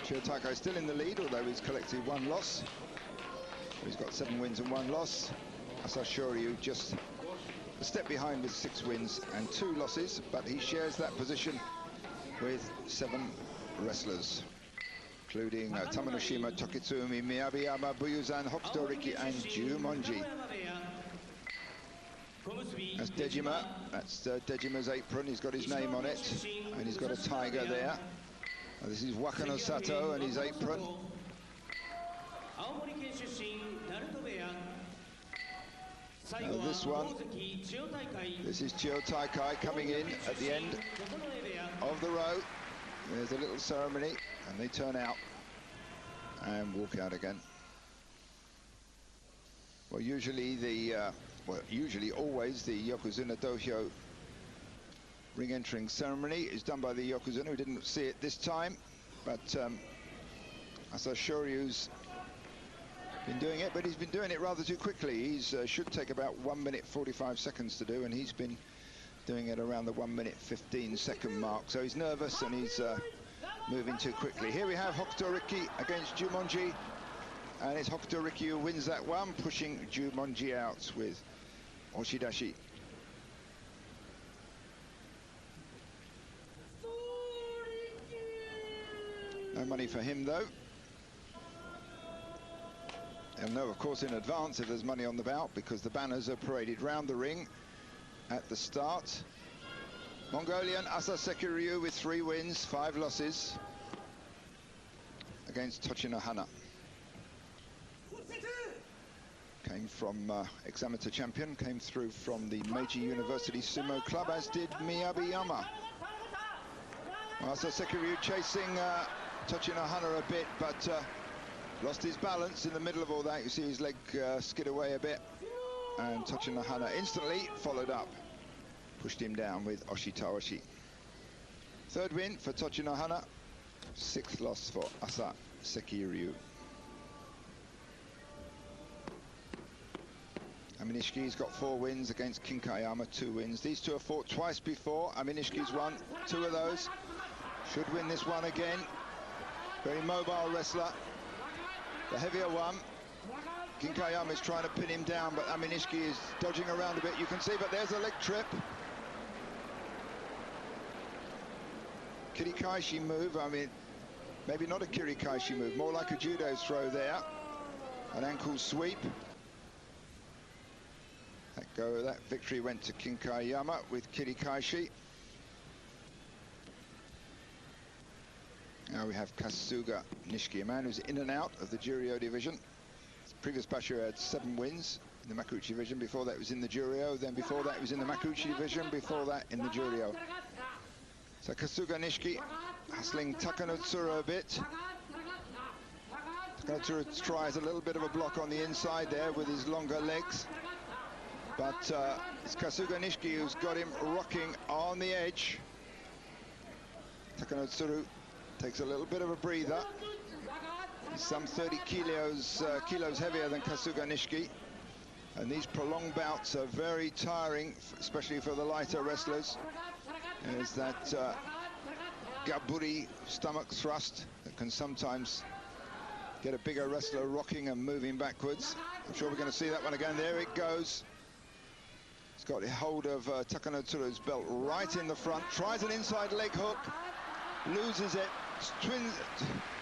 Chiotakai still in the lead, although he's collected 1 loss. He's got 7 wins and 1 loss. Asasekiryu just a step behind with 6 wins and 2 losses, but he shares that position with 7 wrestlers, including Tamanoshima, Tokitsuumi, Miyabiyama, Buyuzan, Hokutoriki and Jumonji. That's Dejima. That's Dejima's apron. He's got his name on it, and he's got a tiger there. This is Wakano Sato and his apron. Now this one, this is Chiotakai coming in at the end of the row. There's a little ceremony, and they turn out and walk out again. Well, usually always the Yokozuna Dohyo ring entering ceremony is done by the Yokozuna. We didn't see it this time, but Asasekiryu's been doing it, but he's been doing it rather too quickly. He's should take about 1 minute 45 seconds to do, and he's been doing it around the 1 minute 15 second mark. So he's nervous and he's moving too quickly. Here we have Hokutoriki against Jumonji, and it's Hokutoriki who wins that one, pushing Jumonji out with oshidashi. No money for him though. He'll know, of course, in advance if there's money on the bout, because the banners are paraded round the ring at the start. Mongolian Asasekiryu with 3 wins, 5 losses against Tochinohana. Came from ex-amateur champion, came through from the Meiji University Sumo Club, as did Miyabiyama. Well, Asasekiryu chasing Tochinohana a bit, but lost his balance in the middle of all that. You see his leg skid away a bit, and Tochinohana instantly followed up, pushed him down with oshitaoshi. 3rd win for Tochinohana, 6th loss for Asasekiryu. Aminishiki's got 4 wins against Kinkaiyama, 2 wins. These two have fought twice before. Aminishiki's won 2 of those. Should win this one again. Very mobile wrestler. The heavier one. Kinkaiyama is trying to pin him down, but Aminishiki is dodging around a bit, you can see, but there's a leg trip. Kirikaeshi move, I mean, maybe not a kirikaeshi move, more like a judo throw there. An ankle sweep. That victory went to Kinkaiyama with kirikaeshi. Now we have Kasuganishiki, a man who's in and out of the Juryo division. His previous basho had 7 wins in the Makuuchi division. Before that was in the Juryo, then before that was in the Makuuchi division, before that in the Juryo. So Kasuganishiki hustling Takanotsuru a bit. Takanotsuru tries a little bit of a block on the inside there with his longer legs. But it's Kasuganishiki who's got him rocking on the edge. Takanotsuru takes a little bit of a breather. He's some 30 kilos heavier than Kasuganishiki. And these prolonged bouts are very tiring, especially for the lighter wrestlers. There's that gaburi stomach thrust that can sometimes get a bigger wrestler rocking and moving backwards. I'm sure we're going to see that one again. There it goes. He's got a hold of Takanotsuru's belt right in the front. Tries an inside leg hook. Loses it.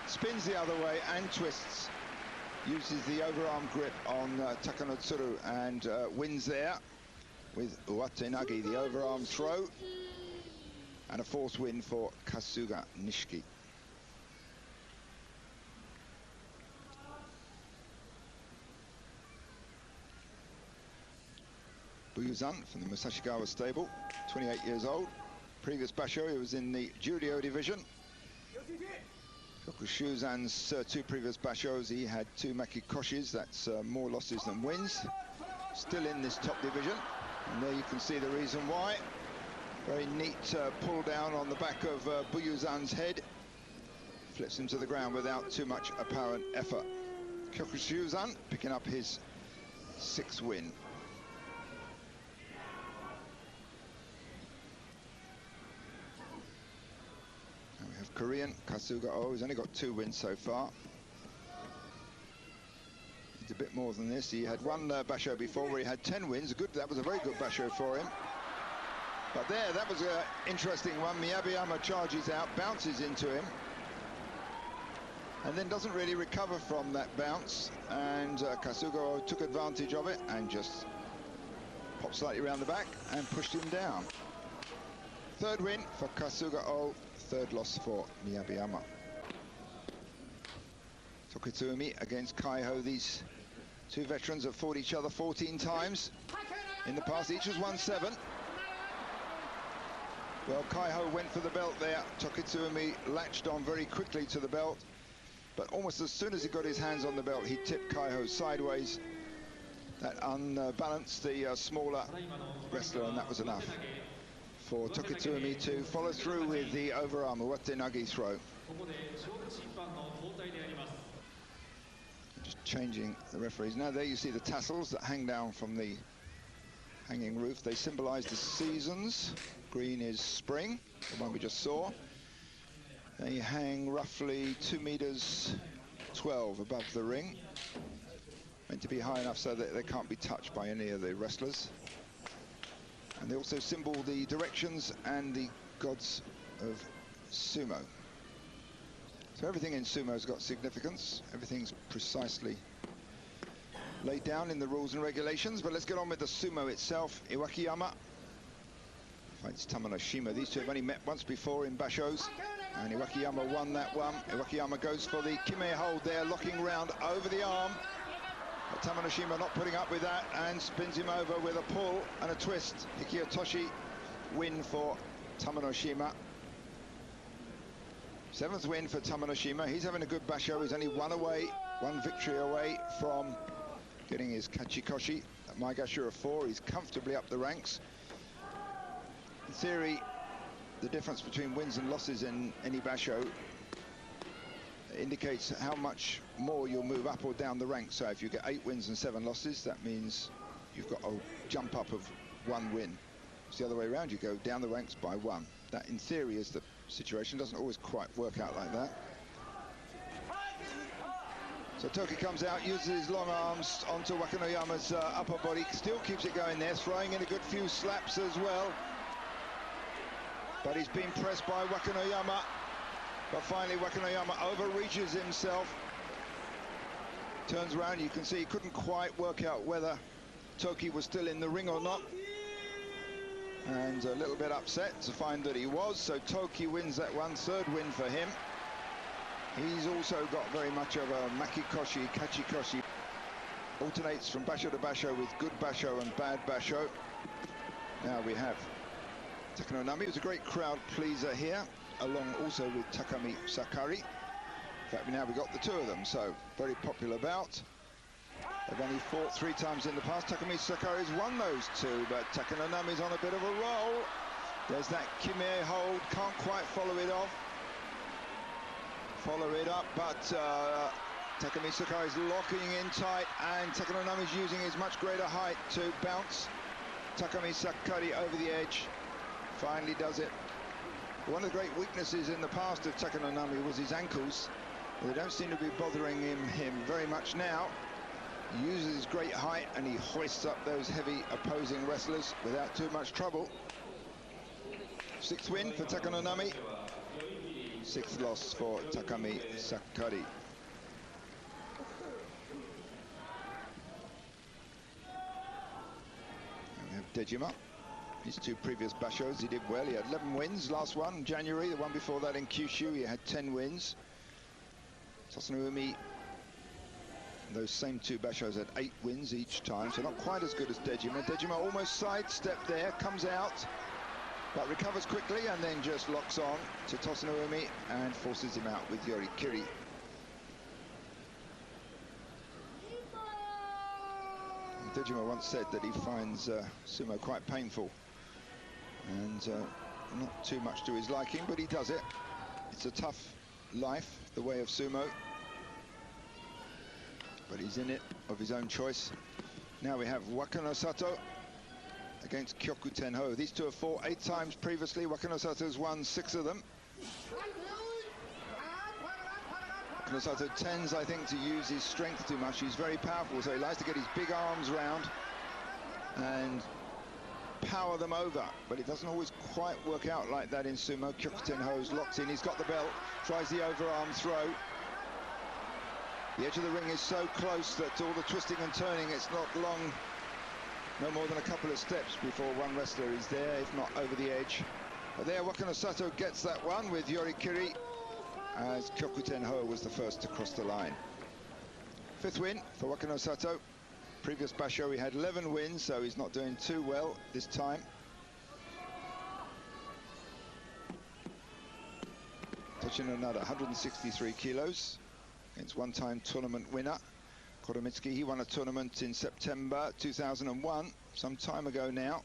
Spins the other way and twists. Uses the overarm grip on Takanotsuru and wins there with uwatenage, the overarm throw. And a 4th win for Kasuganishiki. Buyuzan from the Musashigawa stable, 28 years old. Previous basho, he was in the Juryo division. Kyokushuzan's 2 previous bashos, he had 2 makikoshis, that's more losses than wins. Still in this top division, and there you can see the reason why. Very neat pull down on the back of Buyuzan's head. Flips him to the ground without too much apparent effort. Kyokushuzan picking up his 6th win. Korean Kasugao, who's only got 2 wins so far. He's a bit more than this. He had one basho before where he had 10 wins. That was a very good basho for him. But there, that was an interesting one. Miyabiyama charges out, bounces into him, and then doesn't really recover from that bounce. And Kasugao took advantage of it and just popped slightly around the back and pushed him down. 3rd win for Kasugao, 3rd loss for Miyabiyama. Tokitsuumi against Kaiho. These 2 veterans have fought each other 14 times in the past. Each has won 7. Well, Kaiho went for the belt there. Tokitsuumi latched on very quickly to the belt, but almost as soon as he got his hands on the belt, he tipped Kaiho sideways. That unbalanced the smaller wrestler, and that was enough for Tokitsuumi to follow through with the overarm uwatenage throw. Just changing the referees. Now there you see the tassels that hang down from the hanging roof. They symbolize the seasons. Green is spring, the one we just saw. They hang roughly 2 meters 12 above the ring. Meant to be high enough so that they can't be touched by any of the wrestlers. And they also symbol the directions and the gods of sumo. So everything in sumo's got significance. Everything's precisely laid down in the rules and regulations. But let's get on with the sumo itself. Iwakiyama fights Tamanoshima. These two have only met once before in bashos, and Iwakiyama won that one. Iwakiyama goes for the kime hold there, locking round over the arm. But Tamanoshima not putting up with that and spins him over with a pull and a twist. Hikiotoshi win for Tamanoshima. 7th win for Tamanoshima. He's having a good basho. He's only one victory away from getting his kachikoshi at Maigashu of 4. He's comfortably up the ranks. In theory, the difference between wins and losses in any basho indicates how much more you'll move up or down the ranks. So if you get 8 wins and 7 losses, that means you've got a jump up of 1 win. It's the other way around, you go down the ranks by 1. That, in theory, is the situation. Doesn't always quite work out like that. So Toki comes out, uses his long arms onto Wakanoyama's upper body, still keeps it going there, throwing in a good few slaps as well. But he's been pressed by Wakanoyama. But finally, Wakanoyama overreaches himself. Turns around, you can see he couldn't quite work out whether Toki was still in the ring or not. And a little bit upset to find that he was. So Toki wins that one, 3rd win for him. He's also got very much of a makikoshi, kachikoshi. Alternates from basho to basho with good basho and bad basho. Now we have Takanonami, who's a great crowd pleaser here, along also with Takamisakari. In fact, now we've got the 2 of them, so very popular bout. They've only fought 3 times in the past. Takamisakari's won those 2, but Takanonami's on a bit of a roll. There's that kime hold, can't quite follow it off. Follow it up, but Takamisakari's locking in tight, and Takanonami's using his much greater height to bounce Takamisakari over the edge. Finally does it. One of the great weaknesses in the past of Takanonami was his ankles. They don't seem to be bothering him very much now. He uses his great height and he hoists up those heavy opposing wrestlers without too much trouble. 6th win for Takanonami. 6th loss for Takamisakari. And we have Dejima. His 2 previous bashos, he did well. He had 11 wins, last one in January. The one before that in Kyushu, he had 10 wins. Tochinohana, those same 2 bashos had 8 wins each time, so not quite as good as Dejima. Dejima almost sidestepped there, comes out, but recovers quickly and then just locks on to Tochinohana and forces him out with yorikiri. Dejima once said that he finds sumo quite painful and not too much to his liking, but he does it. It's a tough life, the way of sumo, but he's in it of his own choice. Now we have Wakanosato against Kyokutenho. These 2 have fought 8 times previously. Wakanosato's won 6 of them. Wakanosato tends, I think, to use his strength too much. He's very powerful, so he likes to get his big arms round and power them over, but it doesn't always quite work out like that in sumo. Kyokutenho's locked in, he's got the belt, tries the overarm throw. The edge of the ring is so close that all the twisting and turning, it's not long, no more than a couple of steps before one wrestler is there, if not over the edge. But there, Wakanosato gets that one with yorikiri, as Kyokutenho was the first to cross the line. 5th win for Wakanosato. Previous basho he had 11 wins, so he's not doing too well this time. Tochinohana, 163 kilos, against one-time tournament winner Koromitsuki. He won a tournament in September 2001, some time ago now.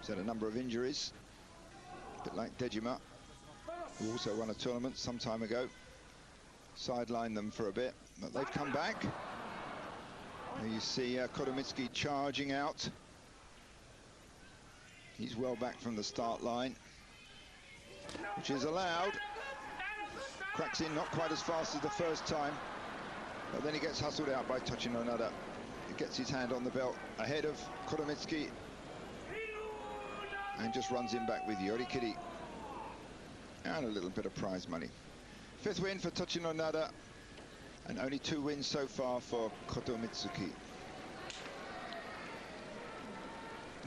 He's had a number of injuries, a bit like Dejima, who also won a tournament some time ago. Sidelined them for a bit, but they've come back. There you see Koromitsuki charging out. He's well back from the start line, which is allowed. Cracks in, not quite as fast as the first time, but then he gets hustled out by Tochinohana. He gets his hand on the belt ahead of Koromitsuki and just runs him back with yorikiri and a little bit of prize money. 5th win for Tochinohana, and only 2 wins so far for Kotomitsuki.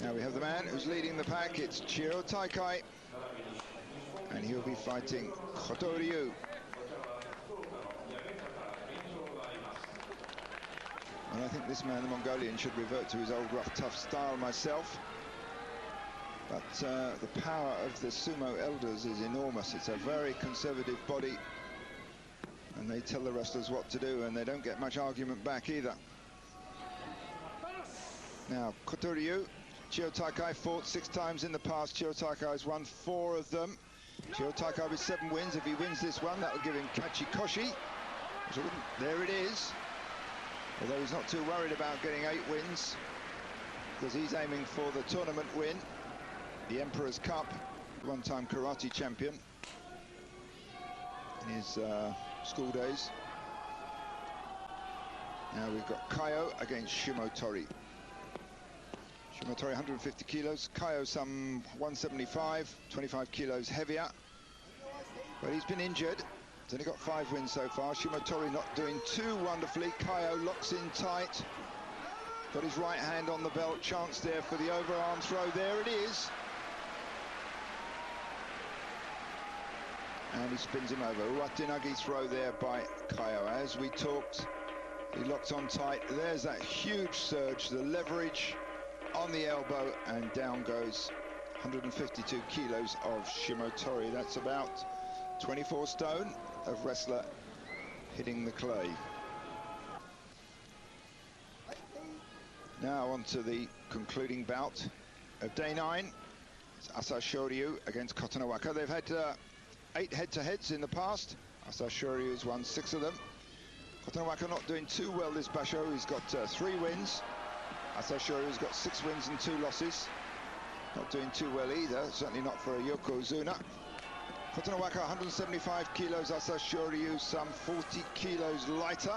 Now we have the man who's leading the pack. It's Chiro Taikai, and he'll be fighting Kotoryu. And I think this man, the Mongolian, should revert to his old rough, tough style myself. But the power of the sumo elders is enormous. It's a very conservative body, and they tell the wrestlers what to do, and they don't get much argument back either. Now, Kotoryu, Chiro Taikai fought 6 times in the past. Chiro Taikai has won 4 of them. Chiro Taikai with 7 wins. If he wins this one, that will give him Kachikoshi. There it is. Although he's not too worried about getting 8 wins, because he's aiming for the tournament win, the Emperor's Cup, one-time karate champion in his school days. Now we've got Kaiho against Shimotori. Shimotori 150 kilos, Kaiho some 175, 25 kilos heavier. But he's been injured. He's only got 5 wins so far. Shimotori not doing too wonderfully. Kaiho locks in tight. Got his right hand on the belt. Chance there for the overarm throw. There it is. And he spins him over. Uwatenage throw there by Kaiho. As we talked, he locked on tight. There's that huge surge, the leverage on the elbow, and down goes 152 kilos of Shimotori. That's about 24 stone of wrestler hitting the clay. Now on to the concluding bout of day 9. It's Asasekiryu against Kotonowaka. They've had 8 head-to-heads in the past. Asasekiryu has won 6 of them. Kotonowaka not doing too well this basho. He's got 3 wins. Asasekiryu's got 6 wins and 2 losses. Not doing too well either, certainly not for a yokozuna. Kotonowaka 175 kilos, Asasekiryu some 40 kilos lighter.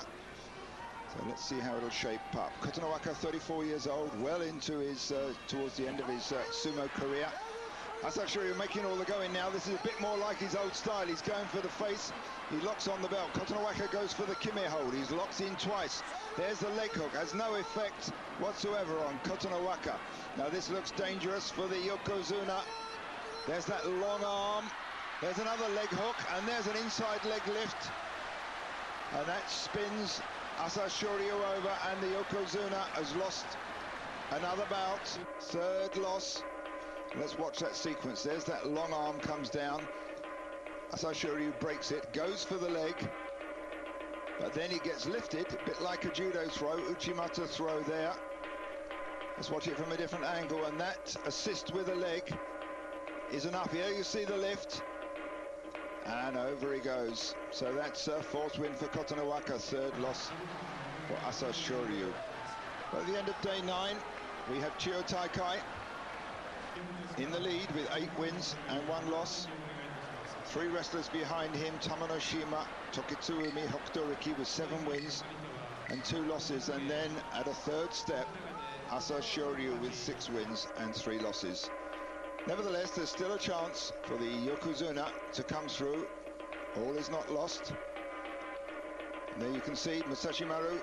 So let's see how it'll shape up. Kotonowaka, 34 years old, well into his, towards the end of his sumo career. Asasekiryu making all the going now. This is a bit more like his old style. He's going for the face. He locks on the belt. Kotonowaka goes for the kime hold. He's locked in twice. There's the leg hook. Has no effect whatsoever on Kotonowaka. Now this looks dangerous for the yokozuna. There's that long arm. There's another leg hook, and there's an inside leg lift. And that spins Asasekiryu over, and the yokozuna has lost another bout. 3rd loss. Let's watch that sequence. There's that long arm comes down. Asasekiryu breaks it, goes for the leg, but then he gets lifted, a bit like a judo throw, Uchimata throw there. Let's watch it from a different angle, and that assist with the leg is an up. Here you see the lift, and over he goes. So that's a 4th win for Kotonowaka, 3rd loss for Asasekiryu. At the end of day 9, we have Chiro Taikai in the lead with 8 wins and 1 loss. 3 wrestlers behind him, Tamanoshima, Tokitsuumi, Hokutoriki with 7 wins and 2 losses. And then at a 3rd step, Asasekiryu with 6 wins and 3 losses. Nevertheless, there's still a chance for the Yokozuna to come through. All is not lost. And there you can see Musashi Maru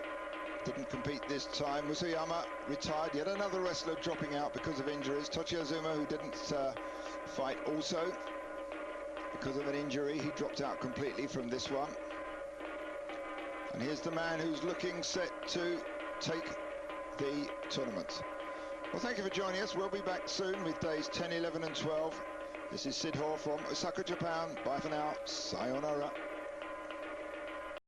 didn't compete this time. Musayama retired. Yet another wrestler dropping out because of injuries. Tochiazuma, who didn't fight also because of an injury. He dropped out completely from this one. And here's the man who's looking set to take the tournament. Well, thank you for joining us. We'll be back soon with days 10, 11 and 12. This is Syd Hoare from Osaka, Japan. Bye for now. Sayonara.